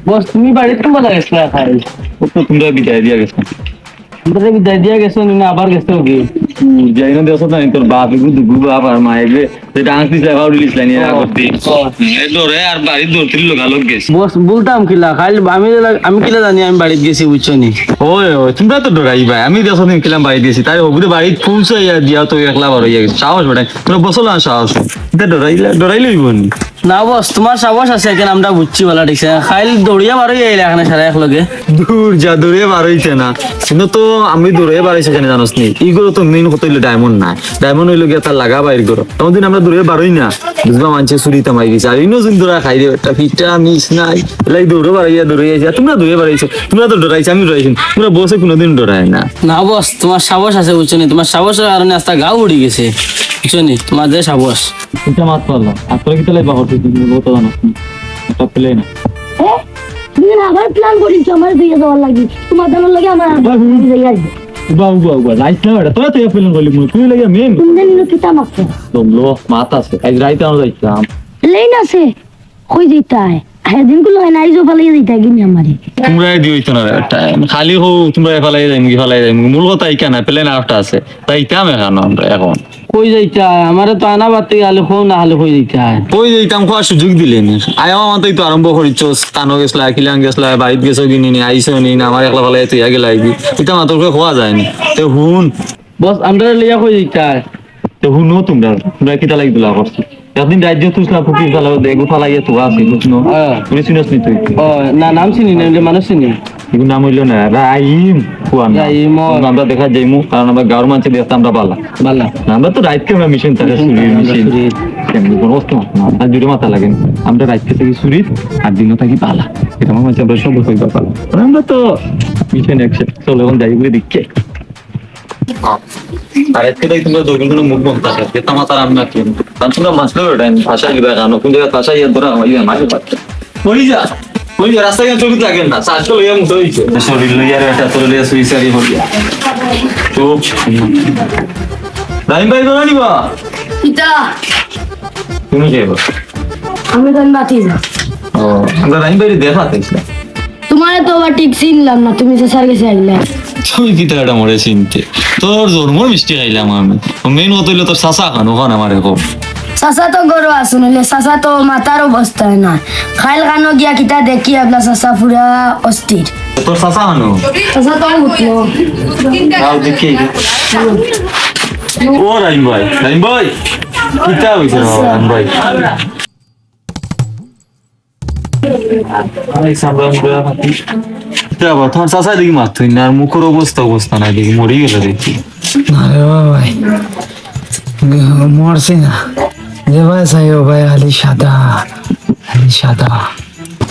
বস তুমি বাড়িতে কোন কথা গেছিলা খাই তোমরা বিদায় দিয়া গেছো তোমরা বিদায় দিয়া গেছো না আবার গেছো কি যাই না দেশ না তোর বাপ এগুলো দুগু বাপ আর মা এগুলো ডান্স দিছে আবার রিলিজ লাইন এর আগতে ডরে আর বাড়ি দৌড়তিল লোক গেছে বস বলতাম কিলা খাইল আমি কিলা জানি আমি বাড়িতে গেছি বুঝছো নি ওই ওই তোমরা তো ডরাই ভাই আমি দেশ দিন খেলাম বাড়ি দিয়েছি তাই ওগুলো বাড়ি পৌঁছে দিয়া তো একলা বার হয়ে গেছে সাহস বেটাই তোমরা বসো না সাহস এটা ডরাইলেই নি না বস তোমার সাহস আছে এখন আমরা বুঝছি বলা ঠিক খাইল দৌড়িয়া মারো এলে এখানে সারা এক লগে দূর যা দূরে বার হইছে না কিন্তু তো আমি দূরে বার হইছে কেন জানোস নি ইগুলো তো মেইন কত হইলো ডায়মন্ড নাই ডায়মন্ড হইলো গিয়ে তার লাগা বাইর করো তখন দিন আমরা দূরে বার হই না বুঝবা মানছে চুরিতে মাই গেছে আর ইনো দিন দূরা খাই রে একটা ফিটা মিস নাই এলাই দৌড়ে বাড়াইয়া দৌড়ে যাইছে তোমরা দৌড়ে বাড়াইছো তোমরা তো ডরাইছো আমি ডরাইছি তোমরা বসে কোনোদিন ডরায় না না বস তোমার সাহস আছে বুঝছো নি তোমার সাহসের কারণে আস্তা গা উড়ি গেছে বুঝছো নি তোমার যে সাহস এটা মাত পারলাম আর তোরা কি তাহলে বাহর দিতে বলতো জানো এটা প্লে না তুমি আবার প্ল্যান করিস আমার দিয়ে যাওয়ার লাগি তোমার জানার লাগে আমার যাই আসবে বাবু লাইট না এটা তোরা তো প্লেন করলি তুই লাগে মেন তুমি জানি না কিতা মারছো তোমলো মাত আছে আজ রাইতে আমরা যাইতাম লেন আছে কই যাইতাই হেদিন গুলো নাই জো পালাই যাইতা গিনি আমারে তোমরা দিইতো না খালি হো তোমরা ফলাই যাইম কি ফলাই যাইম মূল কথা ইকা না প্লেন আউট আছে যাইতাম এখন আমরা এখন কই যাইতা আমারে তো আনা বাতে গেলে ফোন না হলে কই যাইতা ওই যাইতাম খোয়ার সুযোগ দিলেন আয়া মাত্রই তো আরম্ভ করিছস কানো গেছলা কিলাং গেছলা বাড়িত গেছো কিনি নি আইছো নি না আমার একলা ফলাই তুই আগে লাগবি এটা মাত্র খোয়া যায়নি তো হুন বস আমরা লিয়া কই যাইতা তো হুন তোমরা কিটা লাগি দিলা করছি একদিন রাজ্য তুসলা ফুকি ফেলা দেখো ফেলাইয়া তো আছে বুঝনো তুমি শুনছ নি তুই ও না নাম চিনি না মানুষ চিনি এগুলো নাম হইলো না রাইম কুয়ান রাইম আমরা দেখা যাইমু কারণ আমরা গাঁর মানুষ দেখতে আমরা বালা বালা আমরা তো রাইট আমরা মিশন থাকে সুরির মিশন কেমন কোনো অস্ত না আর জুড়ে মাথা লাগেন আমরা রাইট থেকে সুরির আর দিনও থাকি বালা এটা আমার মাঝে আমরা সব হইবা পালা আমরা তো মিশন একসাথে চলো এখন যাই বলে দিকে আর আজকে তাই তোমরা দুজন কোনো মুখ বন্ধ থাকে এটা মাথার আমি না কি কারণ তোমরা মাসলে ওটা ভাষা দিবা কেন কোন জায়গায় ভাষা ইয়ে ধরা হয় মাঝে পাচ্ছে ওই যে রাস্তায় চলতে লাগেন না সাজ লইয়া মুখ হইছে শরীর লইয়া এটা তোর লইয়া সুইসারি হইয়া তো রাইম ভাই কোন নিবা কিতা তুমি যাইবা আমি গান বাতি যা ও আমরা রাইম ভাই দেখাতেছিলাম তোমারে তো আবার ঠিক চিনলাম না তুমি যে স্যার গেছে আইলা তুই কি তাড়া মরে চিনতে তোর জন্ম মিষ্টি খাইলাম আমি মেন কথা হইলো তোর চাচা খান ওখানে আমার এখন চাচা তো গরু আসুন চাচা তো মাথার অবস্থায় না খাইল খানো গিয়া কিতা দেখি আপনার চাচা পুরা অস্থির তোর চাচা খানো চাচা তো উঠলো যাও দেখি ও রাইম ভাই কিতা হইছে রাইম ভাই তোমার চাচা দেখি মারতই না আর মুখের অবস্থা নাই দেখি মরি গেল দেখি আরে ভাই মরছি না যে ভাই চাই ও ভাই খালি সাদা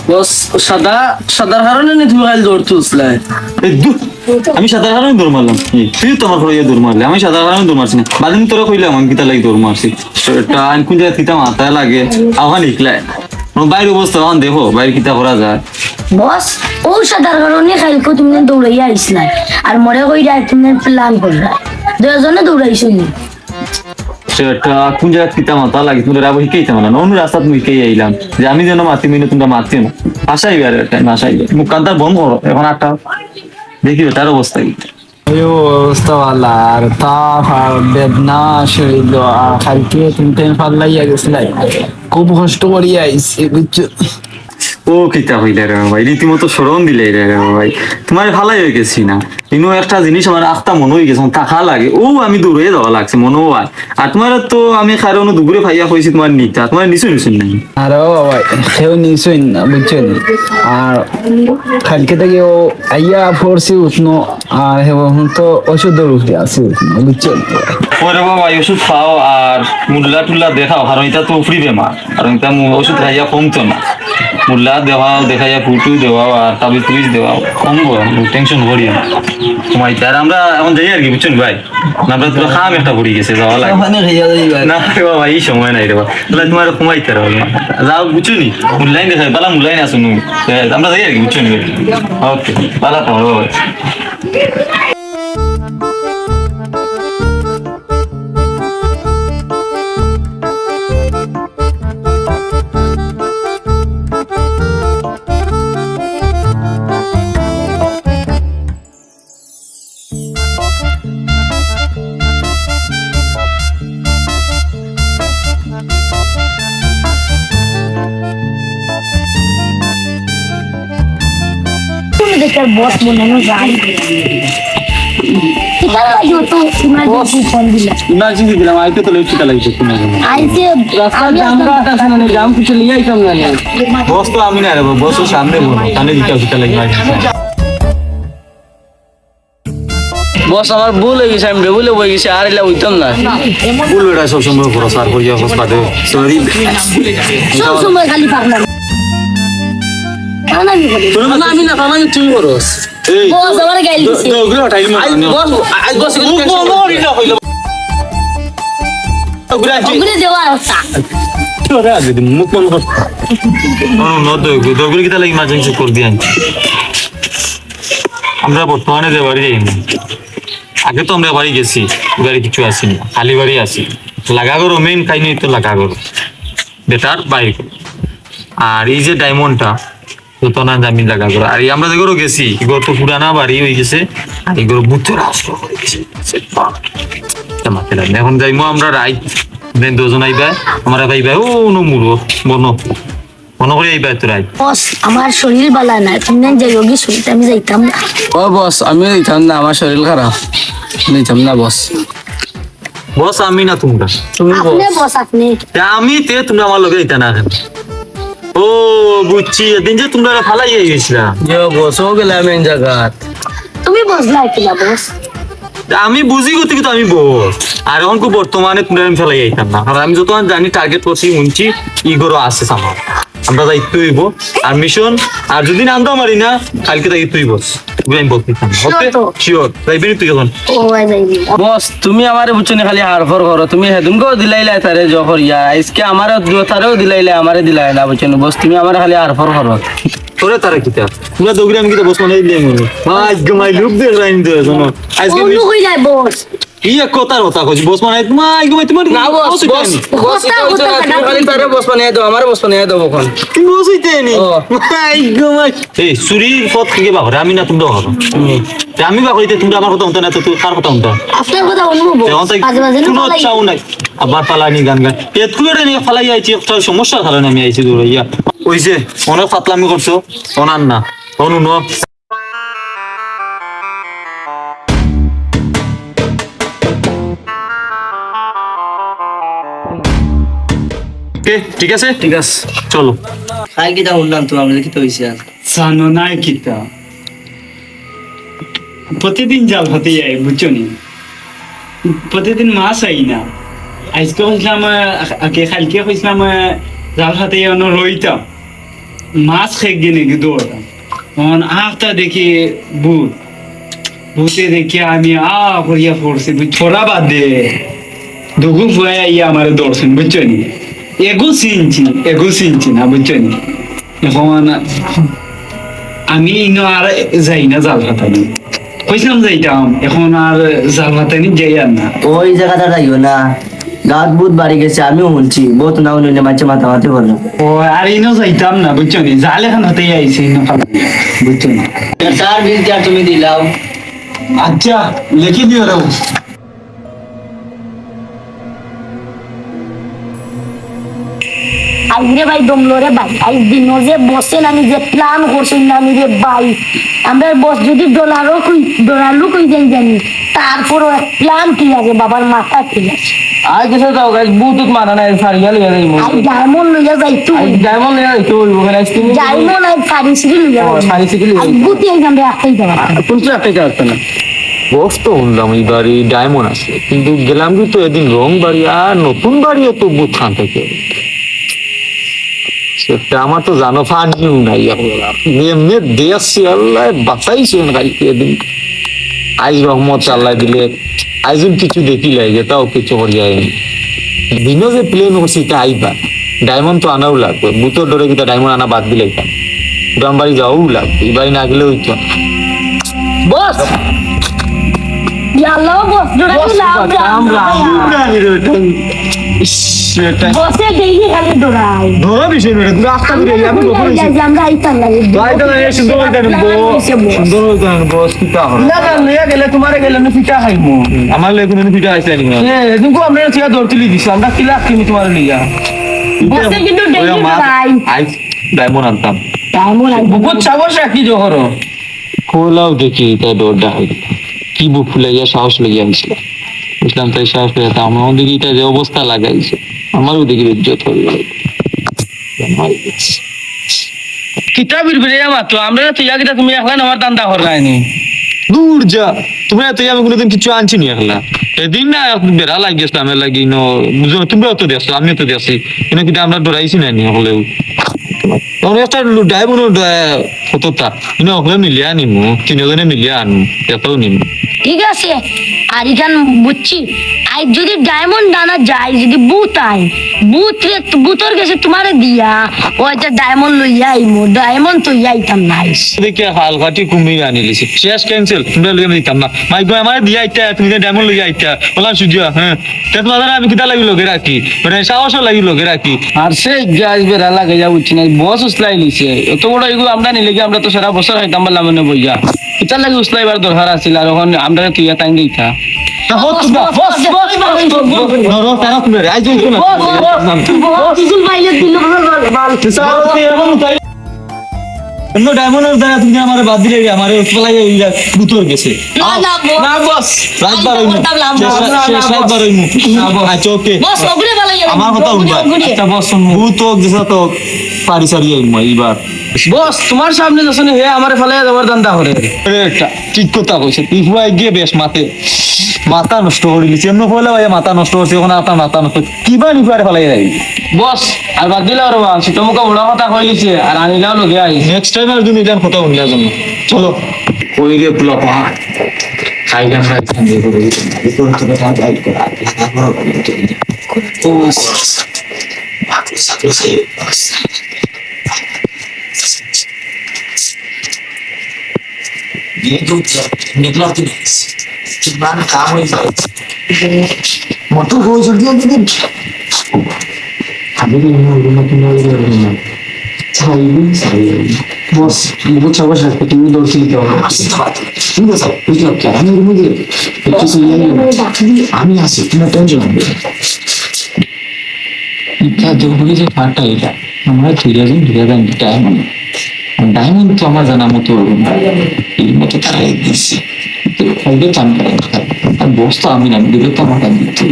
বস সাদার কারণে নি তুমি খাইল দৌড় তুসলাই আমি সাদা কারণে দৌড় মারলাম তুই তোমার ঘরে দৌড় মারলে আমি সাদা কারণে দৌড় মারছি না বাদিন তোরা কইলাম আমি কিতা লাগি দৌড় মারছি সেটা আমি কোন জায়গায় কিতা মাথায় লাগে আহ্বান ইকলাই বাইরের অবস্থা এখন দেখো বাইরে কিতা করা যায় বস ও সাদার কারণে খাইলকো তুমি দৌড়াইয়া আইসলাই আর মরে কইরা তুমি প্ল্যান করলা দুজনে দৌড়াইছো নি সেটা কোন জায়গায় কিতা মাথা লাগে তুমি রাবো শিখাইতাম না অন্য রাস্তা তুমি শিখাই আইলাম যে আমি যেন মাতি মিনে তোমরা মারছি না আসাইবে আর আসাইবে মুখ কান্তার বন্ধ করো এখন আটটা দেখিবে তার অবস্থা কি আয়ো অবস্থা ভালো আর তার বেদনা শরীর আর খাইতে তুমি ফাল্লাইয়া গেছিলাই খুব কষ্ট করিয়া আইসি বুঝছো ও কিতা হইলে রে ভাই রীতিমতো স্মরণ দিলে রে ভাই তোমার ভালাই হয়ে গেছি না কিন্তু একটা জিনিস আমার আখটা মনে হয়ে গেছে টাকা লাগে ও আমি দূরে যাওয়া লাগছে মনে হয় আর তোমার তো আমি কারণ দুপুরে ভাইয়া হয়েছি তোমার নিতা তোমার নিশ্চয় নাই আর ও ভাই কেউ নিশ্চয় না বুঝছো আর কালকে থেকে ও আইয়া ফোরসি উঠনো আর তো ওষুধের উপরে আছে উঠনো বুঝছো ওরে বাবা ওষুধ খাও আর মুল্লা টুল্লা দেখাও কারণ এটা তো ফ্রি বেমার কারণ এটা ওষুধ খাইয়া কমতো না মুল্লা দেওয়াও দেখাইয়া ফুটু দেওয়াও আর তাবিজ তুবিজ দেওয়াও কমবো টেনশন করিও না তোমার আর আমরা এখন যাই আর কি বুঝছেন ভাই আমরা তো খাম একটা পড়ে গেছে যাওয়া লাগে না রে বাবা এই সময় নাই রে বাবা তাহলে তোমার কমাইতে পারবো না যাও বুঝছো নি মূল্যায়ন দেখাই বালা মূল্যায়ন আসুন আমরা যাই আর কি বুঝছো নি ওকে বালা পাবো আজকের বস বানানো যায় এখানে যত ইমার্জেন্সি ফোন দিলা ইমার্জেন্সি দিলাম আইতে তো লেট লাগছে তুমি আইছে রাস্তার জাম আছে না জাম কিছু লিয়ে আইতাম না বস তো আমি না রে বস সামনে বলো কানে দিতে লাগবে বস আমার ভুল হয়ে গেছে আমি ভুলে বই গেছি আর এলা হইতাম না ভুল বেটা সব সময় করো স্যার করিয়া বস বাদে সরি সব সময় খালি পাগলাম না আমি বলি না আমি না পারলাম তুমি করস এই বস আমার গাইল দিছে ওগুলো টাইম বস বস ওগুলো দেওয়া রাস্তা মুখ মন কর দগুলি কিতা লাগি ইমার্জেন্সি কর দিয়ান আমরা বর্তমানে যে বাড়ি যাই আগে তো আমরা বাড়ি গেছি বাড়ি কিছু আসেনি খালি বাড়ি আসি লাগা করো মেইন খাইনি তো লাগা করো বেটার বাইক আর এই যে ডায়মন্ডটা তো না জামি লাগা করো আর এই আমরা যে গেছি এগুলো তো পুরানা বাড়ি হয়ে গেছে আর এগুলো বুদ্ধর আসলো হয়ে গেছে মাথা লাগে এখন যাইমো আমরা রাইট দেন দুজন আইবা আমরা ভাইবা ও নো মুড়ো মনে করে আইবা তো রাইট বস আমার শরীর বালা না তুমি যে যোগী শুনতে আমি যাইতাম না ও বস আমি দিতাম না আমার শরীর খারাপ দিতাম না বস বস আমি না তোমরা তুমি আপনি বস বস আপনি আমি তে তোমরা আমার লগে দিতা না এখন ও বুঝছি এদিন যে তোমরা ফালাই গেছিলা যে বস ও গেলে আমি জায়গাত তুমি বসলা কিনা বস আমি বুঝি গতি কিন্তু আমি বস আর এখন কো বর্তমানে তোমরা আমি ফেলাই যাইতাম না কারণ আমি যত জানি টার্গেট করছি শুনছি ইগোরো আছে আমার আমরা দায়িত্ব হইব আর মিশন আর যদি নামতে পারি না কালকে দায়িত্ব হইব আমি বলতে ওকে শিওর যাইবেনি তুই এখন ও যাইবি বস তুমি আমারে বুঝছনি খালি হারফর করো তুমি হেদুনকেও দিলাইলা তারে জহরিয়া আজকে আমারও তারেও দিলাইলা আমারে দিলাই না বুঝছনি বস তুমি আমারে খালি হারফর করো তোরে তারা কিতা তোমরা দৌড়ে আমি কিতা বস মানে দিলে মনে আজ গমাই লুক দেখ রাইন তো জানো আজকে অন্য কই যায় বস ইয়া কথার কথা কইছি বস মানে তোমার গমাই তোমার না বস বস বস এটা হইছে না তুমি খালি তারে বস বানিয়ে দাও আমারে বস বানিয়ে দাও এখন তুমি বস হইতে নি ও। আই গমাই এই সুরির পথ থেকে বাহরে আমি না তোমরা হবে আমি বাহরিতে তোমরা আমার কথা শুনতে না তো তুই কার কথা শুনতা আপনার কথা অনুভব মাঝে মাঝে না কোনো বলাই চাও নাই আবার পালানি গান গান এতকু এটা নিয়ে ফালাই আইছি একটা সমস্যার কারণে আমি আইছি দৌড়াইয়া ওইছে অনেক ফাতলামি করছো অনার না অনুন ঠিক আছে ঠিক আছে চলো খাই কিটা শুনলাম তো আমরা কি তো হইছে সানো নাই কিতা প্রতিদিন জাল হতে যায় বুঝছো নি প্রতিদিন মাছ আই না আজকে হইছিলাম আগে কালকে হইছিলাম জাল হাতে রইতাম মাছ খেয়ে গিয়ে নাকি দৌড়তাম তখন আফটা দেখি ভূতে দেখি আমি করিয়া পড়ছি ছোড়া বাদ দে দুগু ফুয়াই আইয়া আমার দৌড়ছেন বুঝছো নি এগু চিনছি না বুঝছো নি এখন আমি ইনো আর যাই না জাল হাতানি কইছিলাম যাইতাম এখন আর জাল হাতানি যাই আর না ওই জায়গাটা যাইও না গাছ বুধ বাড়ি গেছে আমিও শুনছি বহুত না শুনলে মাঝে মাতামাতি করলো ও আর ইনো যাইতাম না বুঝছো নি জাল এখন হাতেই আইছে ইনো ফালা বুঝছো নি তার বিল আর তুমি দিলাও আচ্ছা লিখি দিও রে আইরে ভাই দমলো রে ভাই আজ দিন যে বসেন আমি যে প্ল্যান করছি না আমি রে ভাই আমরা বস যদি ডলারও কই যাই জানি তারপরও প্ল্যান কি আছে বাবার মাথা কি আছে আই কিছু যাও গাইস বুতুত মারা নাই সারিয়া লিয়া যাইমু আই ডায়মন্ড লইয়া যাইতো আই ডায়মন্ড লিয়া যাইতো হইব মানে তুমি ডায়মন্ড আই সারি সিরি লইয়া সারি সিরি লইয়া আই বুতি আই আমরা একটাই যাবা কোন কি একটা আসছে না বস তো শুনলাম এই বাড়ি ডায়মন্ড আছে কিন্তু গেলাম কি তো এদিন রং বাড়ি আর নতুন বাড়িও তো বুথ খান থেকে সেটা আমার তো জানো ফানিও নাই এমনি দেশি আল্লাহ বাঁচাইছে কালকে এদিন আজ রহমত আল্লাহ দিলে আইজুন কিছু দেখি লাগে তাও কিছু হরিয়ায়নি দিনও যে প্লেন করছি তা আইবা ডায়মন্ড তো আনাও লাগবে বুথর ডরে কিন্তু ডায়মন্ড আনা বাদ দিলে গ্রাম বাড়ি যাওয়াও লাগবে এই বাড়ি না গেলে হইতো বস ইয়াল্লাহ বস জোড়া বসে দেখি খালি দৌড়াই ধরা বিষয় রাস্তা আমরা আইতাম লাগে বস কিতা হয় না না লিয়া গেলে তোমারে গেলে না পিঠা খাইমু আমার লেগে কোনো পিঠা আসলে নি এদিনকো আমরা টিয়া দৌড় তুলি দিছি আমরা কিলা কিমি তোমার লিয়া বসে কিন্তু দেখি দৌড়াই আই ডায়মন্ড আনতাম ডায়মন্ড আই বহুত সাবস রাখি জহর ফলাও দেখি তাই ডরটা হয় কি বুক ফুলাইয়া সাহস লাগিয়ে আনছিলাম বুঝলাম তাই সাহস পেয়ে আমার দেখি এটা যে অবস্থা লাগাইছে আমারও দেখি ইজ্জত হয়ে গেল কিতা বিরবিরে মাত্র আমরা তো ইয়াকিটা তুমি একলা আমার দান্দা হরাইনি দূর যা তুমি এত আমি কোনোদিন কিছু আনছি নি একলা এদিন না বেড়া লাগিয়েছিল আমার লাগি বুঝো তুমিও তো দেখছো আমিও তো দেখছি কিন্তু কিন্তু আমরা ডরাইছি না নি হলেও তখন একটা ডাইমন কতটা কিন্তু হলে মিলিয়ে আনিমু তিনজনে মিলিয়ে আনু এটাও নিমু ঠিক আছে আর এখান বুঝছি আই যদি ডায়মন্ড আনা যায় যদি বুত আই বুতর গেছে তোমারে দিয়া ওই যে ডায়মন্ড লইয়া আইমো ডায়মন্ড তো আইতাম নাইস দেখে হালকাটি কুমির আনিলিছি শেষ ক্যান্সেল তোমরা লইয়া দিতাম না মাইক আমার দিয়া আইতা তুমি ডায়মন্ড লইয়া আইতা বললাম সুজিয়া হ্যাঁ তোমাদের আমি কিতা লাগি লগে রাখি মানে সাহসও লাগি লগে রাখি আর সেই গাছ বেড়া লাগাইয়া উঠছি না বস উসলাই লিছে এত বড় এগুলো আমরা নিলে কি আমরা তো সারা বছর হইতাম বললাম মনে বইয়া কিতা লাগে উসলাইবার দরকার আছিল আর এখন আমরা তুই তাই দিতা কিছু পাইলে দিল ডায়মন্ডের দ্বারা তুমি আমার বাদ দিলে আমার গুতর গেছে না বস রাতবার আচ্ছা ওকে বস ওগুলো বালাই আমার কথা উঠবা আচ্ছা বস শুনবো ভূত হোক গেছে তো পারি সারি এইবার বস তোমার সামনে যখন হে আমার ফেলে যাবার দান্দা করে একটা ঠিক কথা কইছে তুই পুরা গিয়ে বেশ মাথা নষ্ট করে দিচ্ছি এমন হলে ভাই মাথা নষ্ট হচ্ছে ওখানে আপনার মাথা নষ্ট কিবা নিপারে ফেলাই যাই বস আর বাদ দিলে আর ছোট মুখে বড় কথা কইলিছে আর আনিলাও লগে আইস নেক্সট টাইম আর তুমি এরকম কথা উনলা জন্য চলো ওই গিয়ে পুলা পাহাড় আইলাম না এখান দিয়ে করে এরপর তো কথা গাইড করা ও বাকি সাথে সে ये तो निकला तो नहीं किमान काम हो जाए मोटो हो जल्दी जल्दी अभी भी नहीं रूम में नहीं रूम चाहिए बस बहुत चावा शायद तुम भी दौड़ से क्या हो तुम बस कुछ लग क्या हमें रूम में कुछ सही है আমি আছি তুমি টেনশন হবে এটা দেখো যে ফাটা এটা আমরা তুইরা যান ডায়মন্ড তো আমার জানা মতো এই মতো তারাই দিচ্ছে ফাইদে চান আর বস্তা আমি না দিলে তো আমার দিতে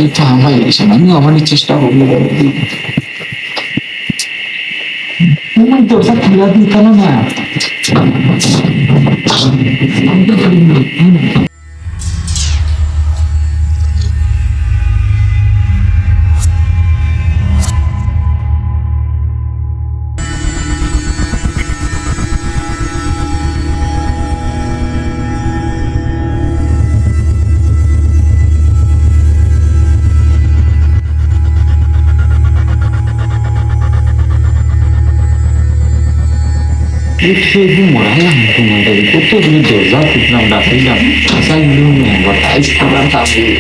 তো আমার এসে আমি আমার চেষ্টা করবো আমার দরজা খুলে দিত না মরালাম তোমাদের কত তুমি দরজা খুঁজলাম ডাকাইলাম আসাই বাতাইশ করলাম তারপরে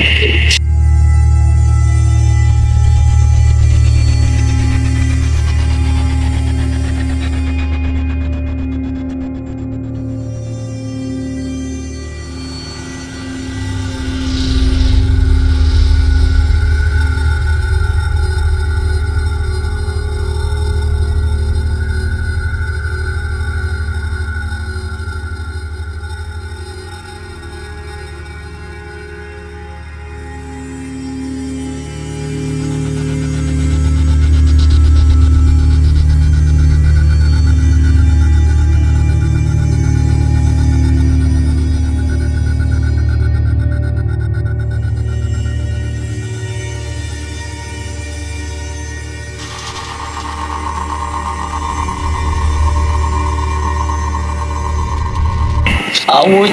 আউই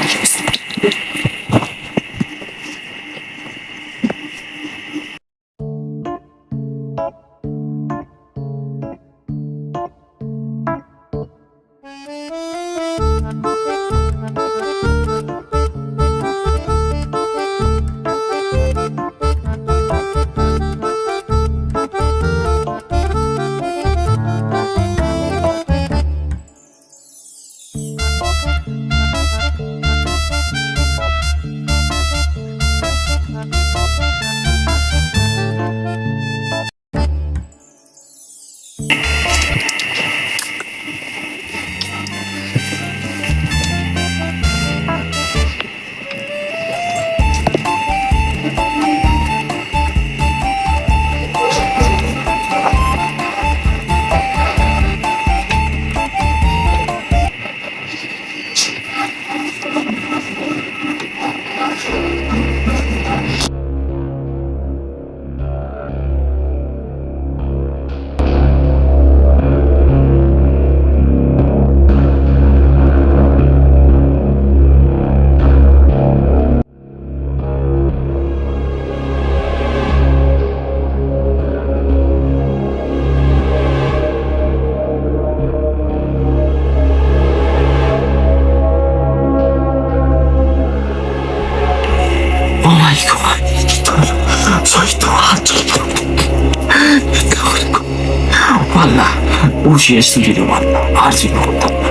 ও শেষ ছুটি দেবো আর ছিল করতাম না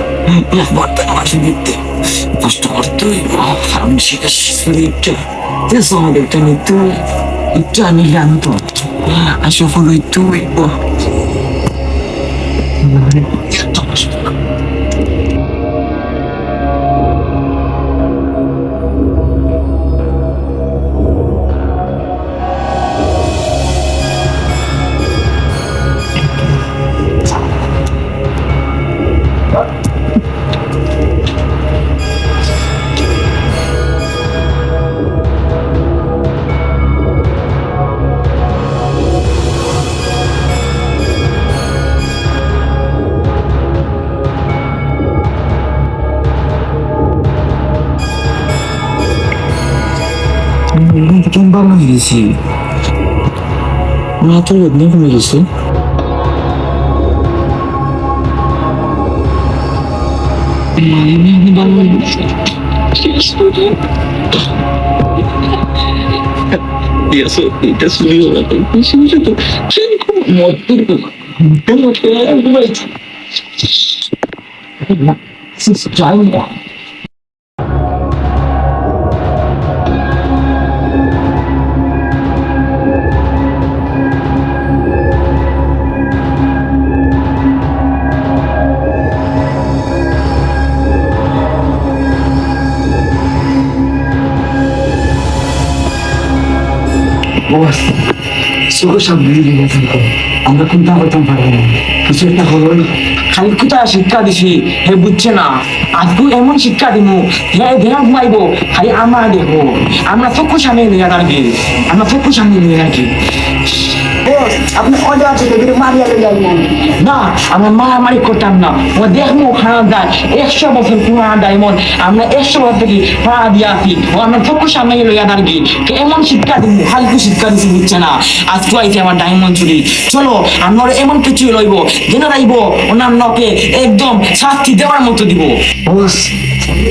একবার তো আমার দিতে কষ্ট করতে হইব আমি শেষ শরীরটা যে সমাজটা নিতে একটু আমি জানতো আর সফল হইতে হইব কেমন ভালো হয়ে গেছি মাত্র বেদনা কমে গেছে এটা শুরু হলো তো বস চোখের সামনে লেগে থাকো আমরা চিন্তা করতাম পারি না কিছু একটা হলো খালি কোথায় শিক্ষা দিছি হে বুঝছে না আজকে এমন শিক্ষা দিব হে ধ্যান ঘুমাইব খালি আমরা দেখবো আমরা চক্ষু সামনে নিয়ে রাখি আমরা চক্ষু সামনে নিয়ে রাখি আপনি অজা আছে দেখে মারিয়া যাই না আমরা মারামারি করতাম না ও দেখবো খারাপ যায় 100 বছর পুরানা ডায়মন্ড আমরা 100 বছর থেকে ভাড়া দিয়ে আসি ও আমরা চক্ষু সামনে লইয়া দাঁড়িয়ে এমন শিক্ষা দিব হালকু শিক্ষা দিছি বুঝছে না আজকে আইছে আমার ডায়মন্ড চুরি চলো আমরা এমন কিছু লইব যেন রাইব ওনার নকে একদম শাস্তি দেওয়ার মতো দিব বস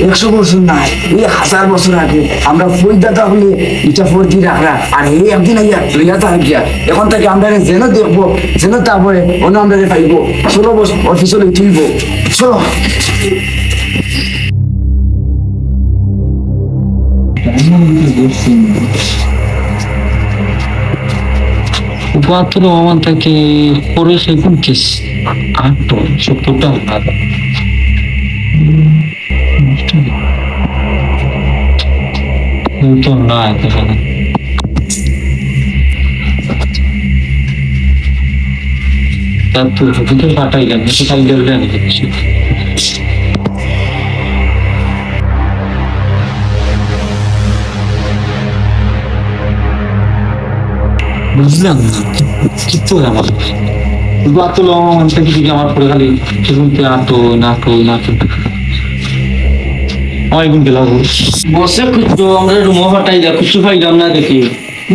100 বছর নাই এই 1000 বছর আগে আমরা ফৌজদাতা হলে এটা ফৌজি রাখরা আর এই একদিন আইয়া লইয়া থাকিয়া এখন থেকে আমরা যেন দেখবো যেন তারপরে অন্য আমরা পাইব চলো বস অফিসে লই তুইব চলো বাহাত্তর আমার থেকে পরে সেগুন কেস 70টা তো না এখানে তার তো দুটো পাঠাইলাম এসে খাই গেলে আমি দেখছি বুঝলাম না কিন্তু আমার বাহাত্তর আমার থেকে দিকে আমার পরে খালি সেগুনতে আটো নাটো নাটো আমার এগুন গেল বসে খুঁজছো আমরা রুমো ফাটাই যা কিছু পাইলাম না দেখি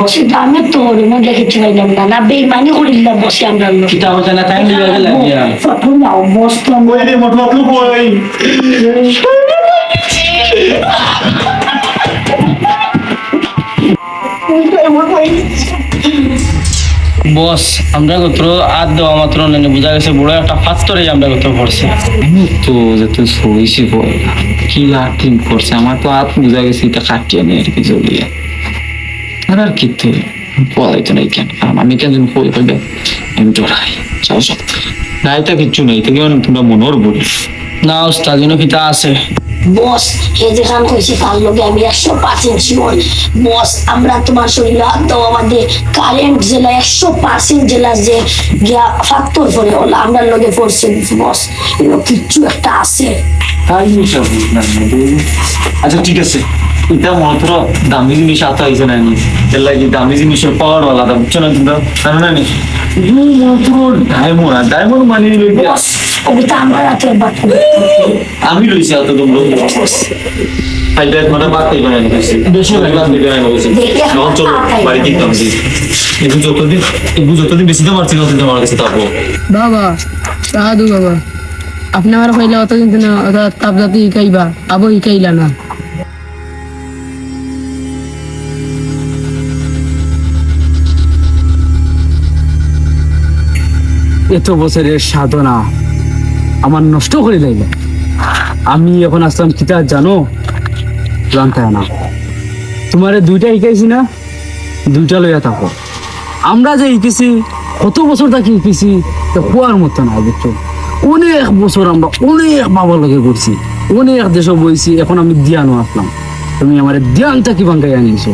বসে আমি তো রুমে দেখেছি পাইলাম না না বেইমানি করিলাম বসে আমরা কিতা হচ্ছে না টাইম লিয়ে গেল ফটো নাও বস তো বস আমরা গোত্র আর দেওয়া মাত্র নেই বোঝা গেছে বড় একটা পাত্তরে আমরা গোত্র পড়ছে তো যেত সইছি কি লাটিং করছে আমার তো হাত বোঝা গেছে এটা কাটিয়ে নেই আর কি জ্বলিয়ে আর কি তো বলাই তো নাই কেন কারণ আমি কেন কই কইবে আমি জড়াই চাও সব গাইটা কিচ্ছু নেই তো কেমন তোমরা মনোর বলি না ওস্তাদ কিতা আছে বস এ যেখান কইছি তার লগে আমি 100% শিওর বস আমরা তোমার শরীরে হাত দেওয়া আমাদের কারেন্ট জেলা 100% জেলা যে গিয়া ফ্যাক্টর করে হলো আমরা লগে ফোর্সে বস এগুলো কিচ্ছু একটা আছে তাই সব বুঝলাম না আচ্ছা ঠিক আছে এটা মাত্র দামি জিনিস আতা হয়েছে না এর লাগে দামি জিনিসের পাওয়ার আলাদা বুঝছো না তোমরা জানো না নি মাত্র ডায়মন্ড আর ডায়মন্ড মানে বস ওটা আমরা রাতে বাট আমি লইছি এত তোমরা ফাইল এক মানে বাদ খাইবে না কিছু বেশি বাদ খাইবে না কিছু এখন চলো বাড়ি দিতাম দি এগুলো যতদিন বেশি দাম মারছিল ততদিন আমার কাছে থাকবো বাবা সাধু বাবা আপনি আমার কইলে অত কিন্তু না তাপ জাতি খাইবা আবো খাইলা না এত বছরের সাধনা আমার নষ্ট করে লাইলে। আমি এখন আসলাম কিতা জানো, জানতে না তোমারে দুইটা শিখাইছি না, দুইটা লইয়া থাকো। আমরা যে শিখেছি কত বছর তাকে শিখেছি খোয়ার মতো না, বুঝছো? অনেক বছর আমরা অনেক বাবার লগে করছি, অনেক দেশে বইছি। এখন আমি ধ্যানও আসলাম, তুমি আমার ধ্যানটা কি ভাঙ্গাই আনিছো?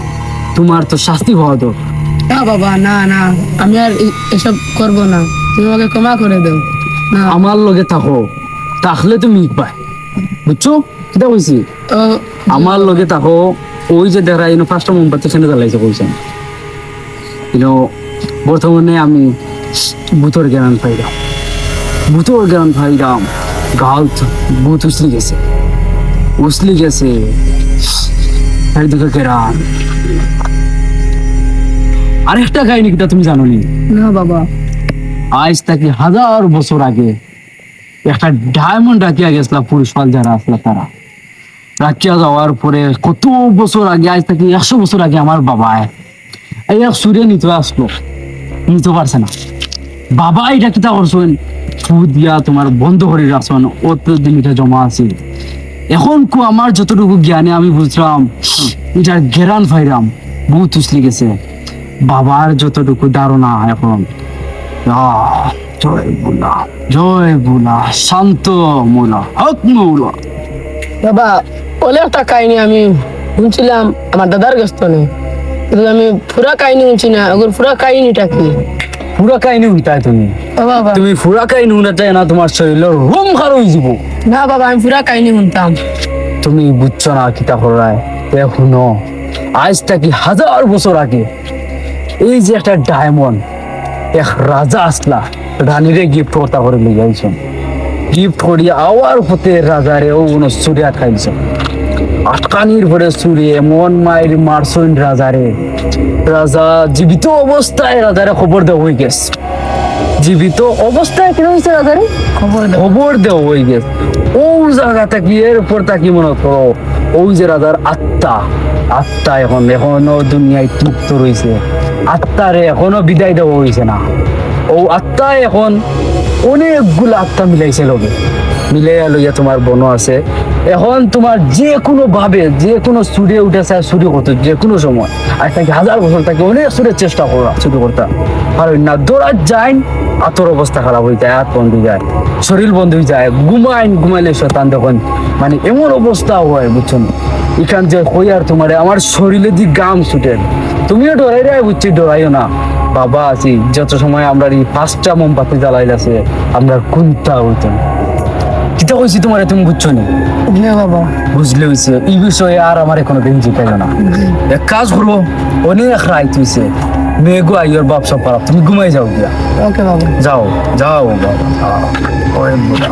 তোমার তো শাস্তি হওয়া তো। না বাবা, না না, আমি আর এসব করবো না, তুমি আমাকে ক্ষমা করে দাও। না আমার লগে থাকো, তাহলে তুমি পাই, বুঝছো কিটা কইছি? ও, আমার লগে থাকো। ওই যে দেখা ইনো পাঁচটা মোমবাতি সেখানে জ্বালাইছে কইছেন, ইনো বর্তমানে আমি ভূতর জ্ঞান পাইলাম, ভূতর জ্ঞান পাইলাম। গাল ভূত উছলি গেছে, উছলি গেছে চারিদিকে কেরান। আরেকটা কাহিনী কিটা তুমি জানো নি? না বাবা। আজ থেকে 1000 বছর আগে একটা ডায়মন্ড রাখিয়া গেছিলাম, পুরুষ পাল যারা আসলো তারা রাখিয়া যাওয়ার পরে কত বছর আগে, আজ থেকে 100 বছর আগে আমার বাবা এই এক সুরে নিতে আসলো, নিতে পারছে না। বাবা এটা কিতা করছেন, ফুদ দিয়া তোমার বন্ধ করে রাখছেন, অতদিন এটা জমা আছে। এখন আমার যতটুকু জ্ঞানে আমি বুঝলাম, এটার জ্ঞান পাইলাম, বহুত উছলি গেছে। বাবার যতটুকু ধারণা এখন, জয় বুলা, জয় বুলা, শান্ত মোলা, হক মৌলা। বাবা, ওলে একটা কাহিনী আমি শুনছিলাম আমার দাদার কাছ থেকে, কিন্তু আমি পুরা কাহিনী শুনছি না। ওগুলো পুরা কাহিনীটা কি? পুরা কাহিনী শুনতাই তুমি? ও বাবা, তুমি পুরা কাহিনী শুনতে না, তোমার শরীরের রুম খার হয়ে যাব। না বাবা, আমি পুরা কাহিনী শুনতাম। তুমি বুঝছো না কিতা করায়? এখনো আজ থেকে 1000 বছর আগে এই যে একটা ডায়মন্ড, এক রাজা আসলা রানীরে গিফট করতা করে লই যাইছেন। গিফট করি আওয়ার হতে রাজারে ও চুরি আটকাইছে, আটকানির পরে চুরি এমন মায়ের মারছেন রাজারে। রাজা জীবিত অবস্থায় রাজারে খবর দেওয়া হয়ে গেছে, জীবিত অবস্থায় কি হয়েছে রাজারে খবর দেওয়া হয়ে গেছে। ও জায়গা থাকি এরপর তাকি মনে করো, ওই যে রাজার আত্মা, আত্মা এখনো দুনিয়ায় মুক্ত রয়েছে। আত্মারে এখনো বিদায় দেওয়া হয়েছে না। ও আত্মা এখন অনেকগুলো আত্মা মিলাইছে লগে, মিলাইয়া লইয়া তোমার বন আছে। এখন তোমার যে কোনো ভাবে যে কোনো চুরি উঠেছে, চুরি করতে যে কোনো সময়, আজ থেকে 1000 বছর থেকে অনেক চুরের চেষ্টা করা, চুরি করতে আর না দৌড়াত যায়, আতর অবস্থা খারাপ হয়ে যায়, হাত বন্ধ হয়ে যায়, শরীর বন্ধ হয়ে যায়, ঘুমাইলে শতান তখন মানে এমন অবস্থা হয়, বুঝছো? এখান যে হই আর তোমার আমার শরীরে দি গাম ছুটে, তুমিও ডরাই রে, বুঝছি ডরাইও না। বাবা আছি যত সময় আমরা এই 5টা মোমবাতি জ্বালাইলাছে, আমরা কোনটা হইতো কিতা কইছি তোমারে, তুমি বুঝছো না? না বাবা। বুঝলে হয়েছে এই বিষয়ে আর আমার কোনো দিন জিতাইল না। এক কাজ করবো, অনেক রাইত হয়েছে, মেঘু আইয়র বাপ সব পারা, তুমি ঘুমাই যাও গিয়া। ওকে বাবা। যাও যাও বাবা, ওই বুড়া।